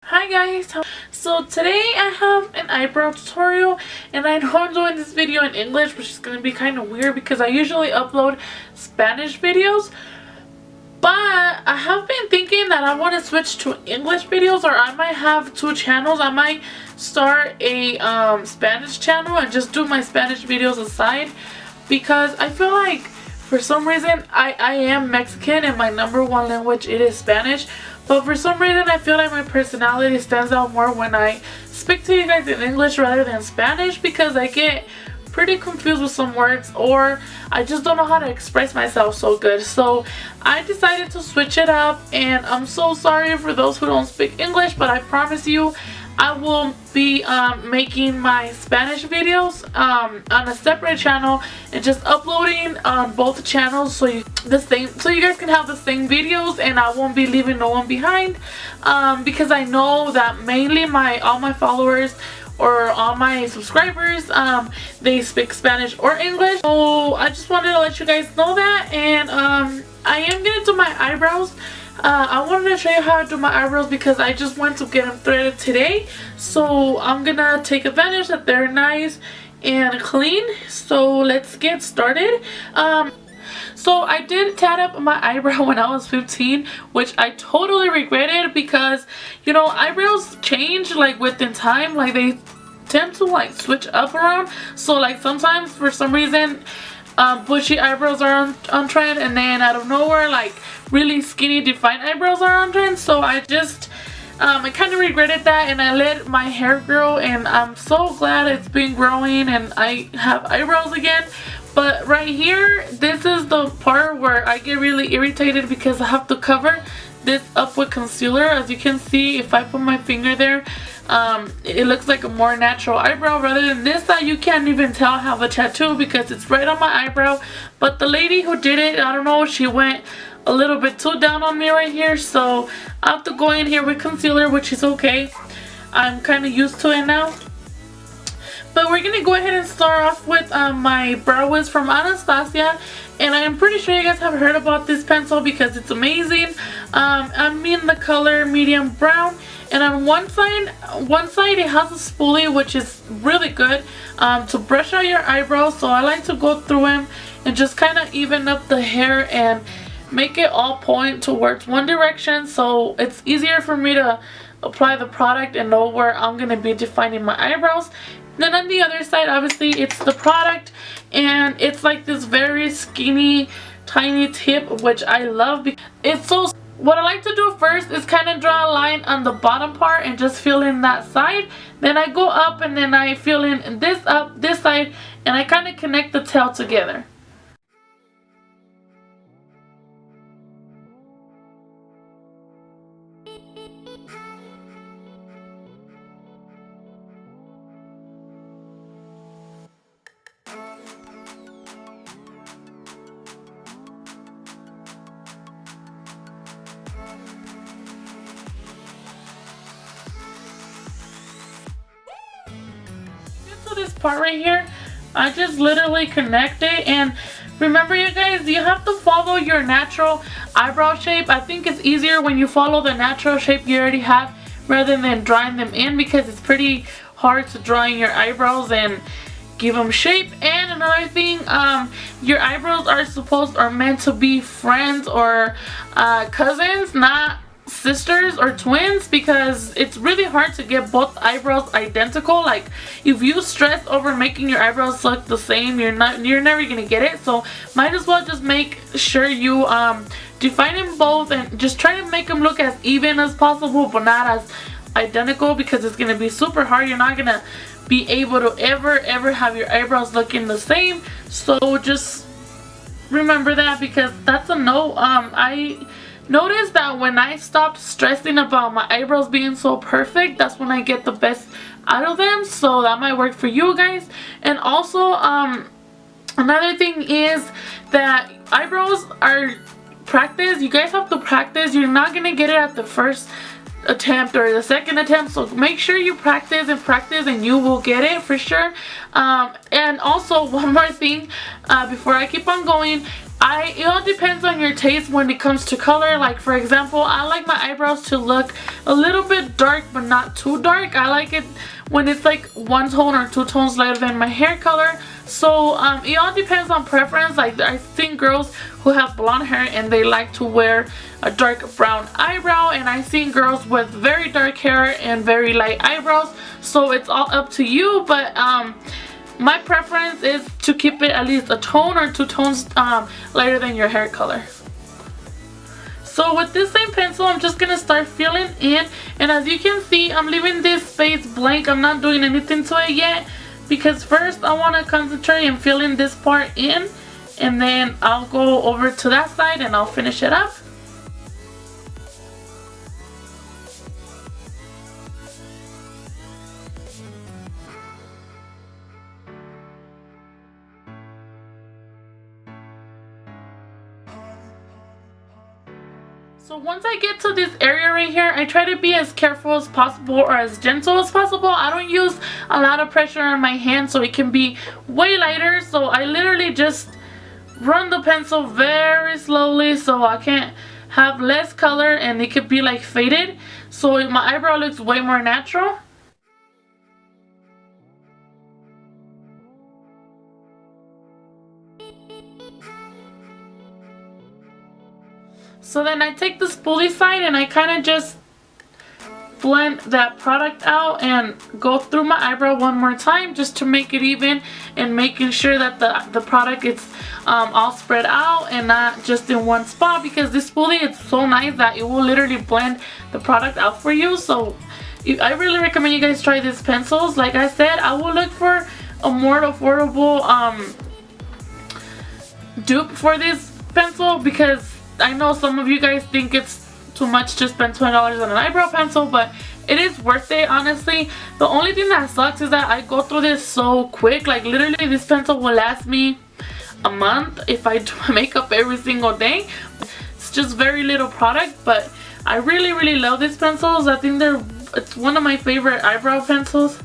Hi guys, so today I have an eyebrow tutorial, and I know I'm doing this video in English, which is going to be kind of weird because I usually upload Spanish videos, but I have been thinking that I want to switch to English videos, or I might have two channels. I might start a Spanish channel and just do my Spanish videos aside, because I feel like for some reason I am Mexican and my #1 language it is Spanish. But for some reason, I feel like my personality stands out more when I speak to you guys in English rather than Spanish, because I get pretty confused with some words, or I just don't know how to express myself so good. So I decided to switch it up, and I'm so sorry for those who don't speak English, but I promise you I will be making my Spanish videos on a separate channel and just uploading on both channels so you guys can have the same videos, and I won't be leaving no one behind, because I know that mainly all my followers or all my subscribers, they speak Spanish or English. So I just wanted to let you guys know that, and I am gonna do my eyebrows. I wanted to show you how to do my eyebrows because I just went to get them threaded today, so I'm gonna take advantage that they're nice and clean. So let's get started. So I did tat up my eyebrow when I was 15, which I totally regretted, because you know, eyebrows change like within time, like they tend to like switch up around. So like sometimes for some reason bushy eyebrows are on trend, and then out of nowhere like really skinny defined eyebrows are on trend. So I just I kind of regretted that, and I let my hair grow, and I'm so glad it's been growing and I have eyebrows again. But right here, this is the part where I get really irritated because I have to cover this up with concealer. As you can see, if I put my finger there, it looks like a more natural eyebrow, rather than this that you can't even tell I have a tattoo because it's right on my eyebrow. But the lady who did it, I don't know, she went a little bit too down on me right here, so I have to go in here with concealer, which is okay. I'm kind of used to it now. But we're gonna go ahead and start off with my brow wiz from Anastasia, and I'm pretty sure you guys have heard about this pencil because it's amazing. I'm in the color medium brown, and on one side it has a spoolie, which is really good to brush out your eyebrows. So I like to go through them and just kind of even up the hair and make it all point towards one direction, so it's easier for me to apply the product and know where I'm gonna be defining my eyebrows. Then on the other side, obviously it's the product, and it's like this very skinny tiny tip, which I love because it's so. What I like to do first is kind of draw a line on the bottom part and just fill in that side. Then I go up and then I fill in this side, and I kind of connect the tail together. This part right here, I just literally connect it. And remember, you guys, you have to follow your natural eyebrow shape. I think it's easier when you follow the natural shape you already have rather than drawing them in, because it's pretty hard to draw in your eyebrows and give them shape. And another thing, your eyebrows are meant to be friends or cousins, not sisters or twins, because it's really hard to get both eyebrows identical. Like if you stress over making your eyebrows look the same, you're never gonna get it. So might as well just make sure you define them both and just try to make them look as even as possible, but not as identical, because it's gonna be super hard. You're not gonna be able to ever have your eyebrows looking the same. So just remember that, because that's a no. I noticed that when I stopped stressing about my eyebrows being so perfect, that's when I get the best out of them. So that might work for you guys. And also another thing is that eyebrows are practice. You guys have to practice. You're not gonna get it at the first attempt or the second attempt, so make sure you practice and you will get it for sure. And also one more thing before I keep on going, It all depends on your taste when it comes to color. Like for example, I like my eyebrows to look a little bit dark but not too dark. I like it when it's like 1 tone or 2 tones lighter than my hair color. So it all depends on preference. Like I've seen girls who have blonde hair and they like to wear a dark brown eyebrow, and I've seen girls with very dark hair and very light eyebrows. So it's all up to you, but my preference is to keep it at least a tone or 2 tones lighter than your hair color. So with this same pencil, I'm just gonna start filling in, and as you can see, I'm leaving this space blank. I'm not doing anything to it yet because first I want to concentrate and fill in this part in, and then I'll go over to that side and I'll finish it up. So once I get to this area right here, I try to be as careful as possible or as gentle as possible. I don't use a lot of pressure on my hand so it can be way lighter. So I literally just run the pencil very slowly so I can have less color and it could be like faded. So my eyebrow looks way more natural. So then I take the spoolie side and I kind of just blend that product out and go through my eyebrow one more time just to make it even and making sure that the product is all spread out and not just in one spot, because this spoolie is so nice that it will literally blend the product out for you. So I really recommend you guys try these pencils. Like I said, I will look for a more affordable dupe for this pencil, because I know some of you guys think it's too much to spend $20 on an eyebrow pencil, but it is worth it, honestly. The only thing that sucks is that I go through this so quick. Like literally this pencil will last me a month if I do my makeup every single day. It's just very little product, but I really love these pencils. I think it's one of my favorite eyebrow pencils.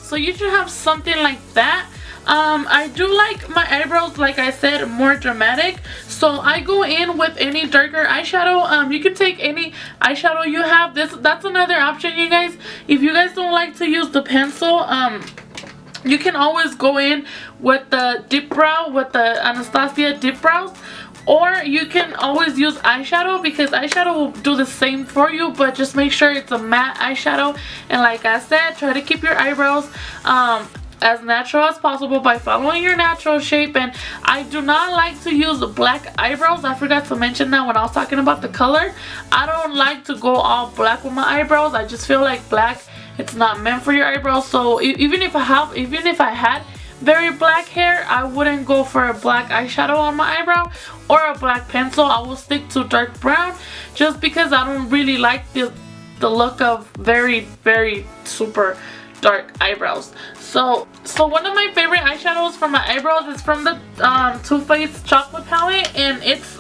So you should have something like that. I do like my eyebrows, like I said, more dramatic. So I go in with any darker eyeshadow. You can take any eyeshadow you have. That's another option, you guys. If you guys don't like to use the pencil, you can always go in with the dip brow, with the Anastasia dip brows. Or you can always use eyeshadow, because eyeshadow will do the same for you, but just make sure it's a matte eyeshadow. And like I said, try to keep your eyebrows as natural as possible by following your natural shape. And I do not like to use black eyebrows. I forgot to mention that when I was talking about the color. I don't like to go all black with my eyebrows. I just feel like black, it's not meant for your eyebrows. So even if I had very black hair, I wouldn't go for a black eyeshadow on my eyebrow or a black pencil. I will stick to dark brown just because I don't really like the look of very super dark eyebrows. So one of my favorite eyeshadows for my eyebrows is from the Too Faced chocolate palette, and it's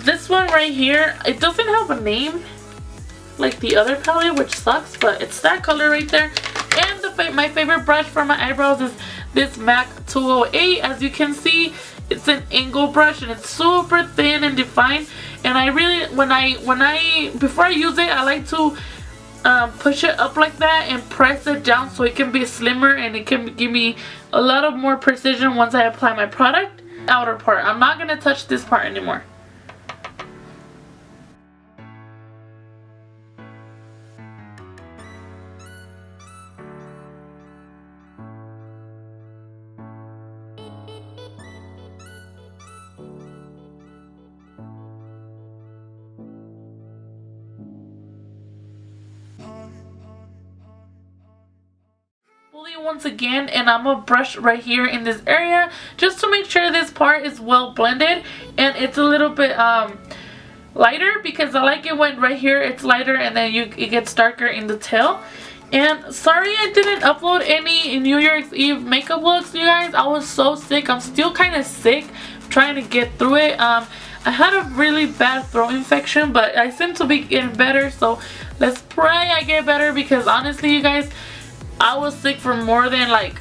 this one right here. It doesn't have a name like the other palette, which sucks, but it's that color right there. And my favorite brush for my eyebrows is this MAC 208. As you can see, it's an angle brush and it's super thin and defined. And I really, before I use it, I like to push it up like that and press it down so it can be slimmer and it can give me a lot of more precision once I apply my product. Outer part, I'm not gonna touch this part anymore. Once again, and I'm gonna brush right here in this area just to make sure this part is well blended and it's a little bit lighter, because I like it when right here it's lighter and then it gets darker in the tail. And sorry I didn't upload any New Year's Eve makeup looks, you guys. I was so sick. I'm still kind of sick, trying to get through it. I had a really bad throat infection, but I seem to be getting better, so let's pray I get better, because honestly you guys, I was sick for more than like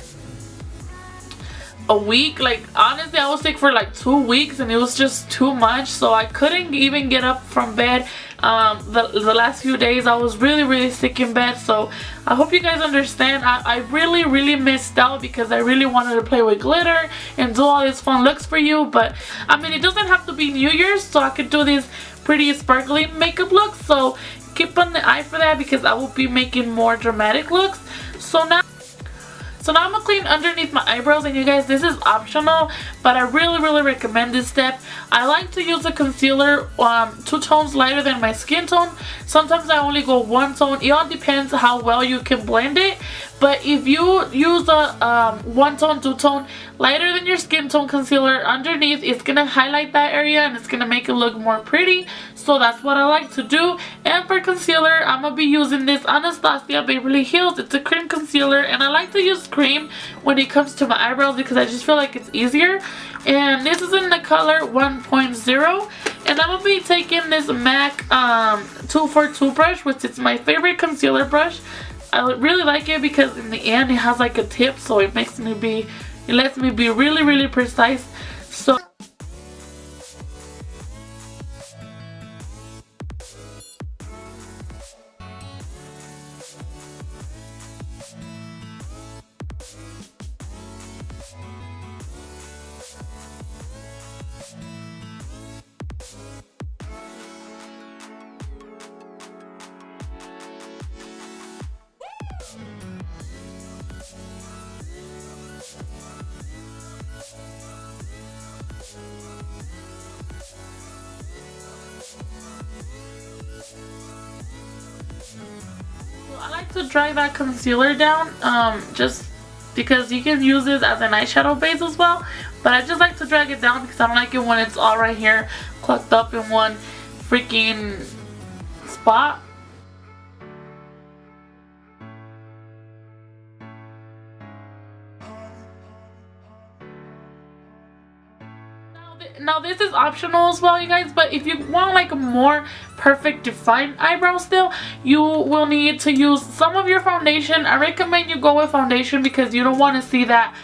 a week. Like honestly, I was sick for like 2 weeks, and it was just too much, so I couldn't even get up from bed. The last few days I was really sick in bed. So I hope you guys understand. I really missed out, because I really wanted to play with glitter and do all these fun looks for you. But I mean, it doesn't have to be New Year's, so I could do these pretty sparkly makeup looks. So keep on the eye for that, because I will be making more dramatic looks. So now I'm gonna clean underneath my eyebrows, and you guys, this is optional, but I really recommend this step. I like to use a concealer 2 tones lighter than my skin tone. Sometimes I only go 1 tone. It all depends how well you can blend it. But if you use a 1 tone, 2 tone lighter than your skin tone concealer underneath, it's gonna highlight that area and it's gonna make it look more pretty. So that's what I like to do. And for concealer, I'm gonna be using this Anastasia Beverly Hills. It's a cream concealer, and I like to use cream when it comes to my eyebrows, because I just feel like it's easier. And this is in the color 1.0, and I'm gonna be taking this MAC 242 brush, which is my favorite concealer brush. I really like it because in the end it has like a tip, so it lets me be really precise. So I like to drag that concealer down, just because you can use this as an eyeshadow base as well, but I just like to drag it down because I don't like it when it's all right here clucked up in one freaking spot. Now this is optional as well, you guys, but if you want like a more perfect defined eyebrow still, you will need to use some of your foundation. I recommend you go with foundation because you don't want to see that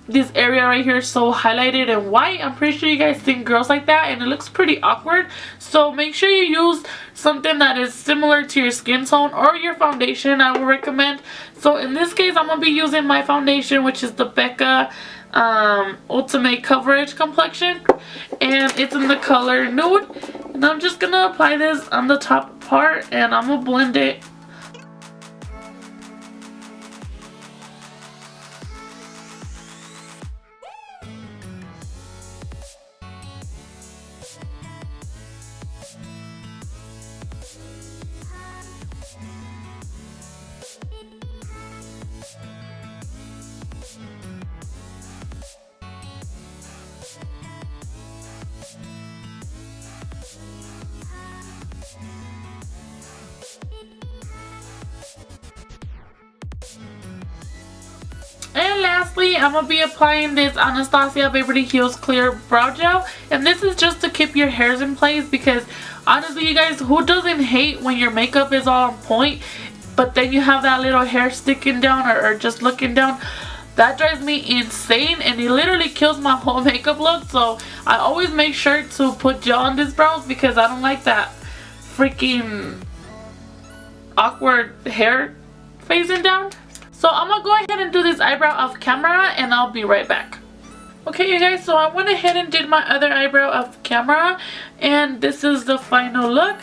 this area right here is so highlighted and white. I'm pretty sure you guys think girls like that, and it looks pretty awkward. So make sure you use something that is similar to your skin tone or your foundation, I would recommend. So in this case, I'm going to be using my foundation, which is the Becca Ultimate Coverage Complexion, and it's in the color Nude. And I'm just going to apply this on the top part, and I'm going to blend it. And lastly, I'm going to be applying this Anastasia Beverly Hills Clear Brow Gel. And this is just to keep your hairs in place, because honestly, you guys, who doesn't hate when your makeup is all on point, but then you have that little hair sticking down or just looking down? That drives me insane, and it literally kills my whole makeup look. So I always make sure to put gel on these brows because I don't like that freaking awkward hair phasing down. So I'm gonna go ahead and do this eyebrow off camera, and I'll be right back. Okay, you guys, so I went ahead and did my other eyebrow off camera, and this is the final look.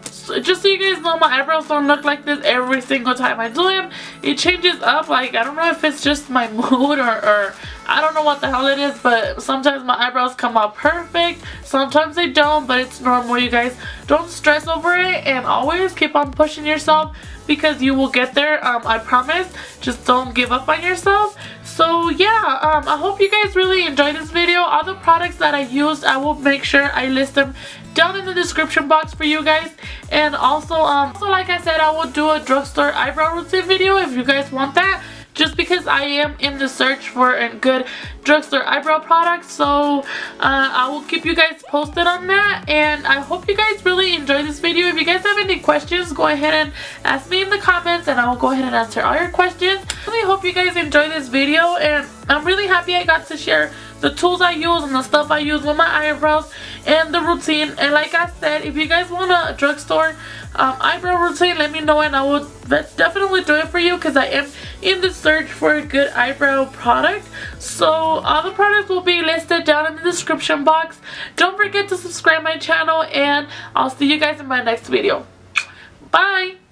So just so you guys know, my eyebrows don't look like this every single time I do them. It changes up. Like, I don't know if it's just my mood or I don't know what the hell it is, but sometimes my eyebrows come out perfect, sometimes they don't, but it's normal, you guys. Don't stress over it, and always keep on pushing yourself, because you will get there. I promise. Just don't give up on yourself. So yeah, I hope you guys really enjoyed this video. All the products that I used, I will make sure I list them down in the description box for you guys. And also like I said, I will do a drugstore eyebrow routine video if you guys want that, just because I am in the search for a good drugstore eyebrow products. So I will keep you guys posted on that, and I hope you guys really enjoy this video. If you guys have any questions, go ahead and ask me in the comments, and I will go ahead and answer all your questions. I really hope you guys enjoy this video, and I'm really happy I got to share the tools I use and the stuff I use with my eyebrows and the routine. And like I said, if you guys want a drugstore eyebrow routine, let me know and I will definitely do it for you, because I am in the search for a good eyebrow product. So all the products will be listed down in the description box. Don't forget to subscribe my channel, and I'll see you guys in my next video. Bye!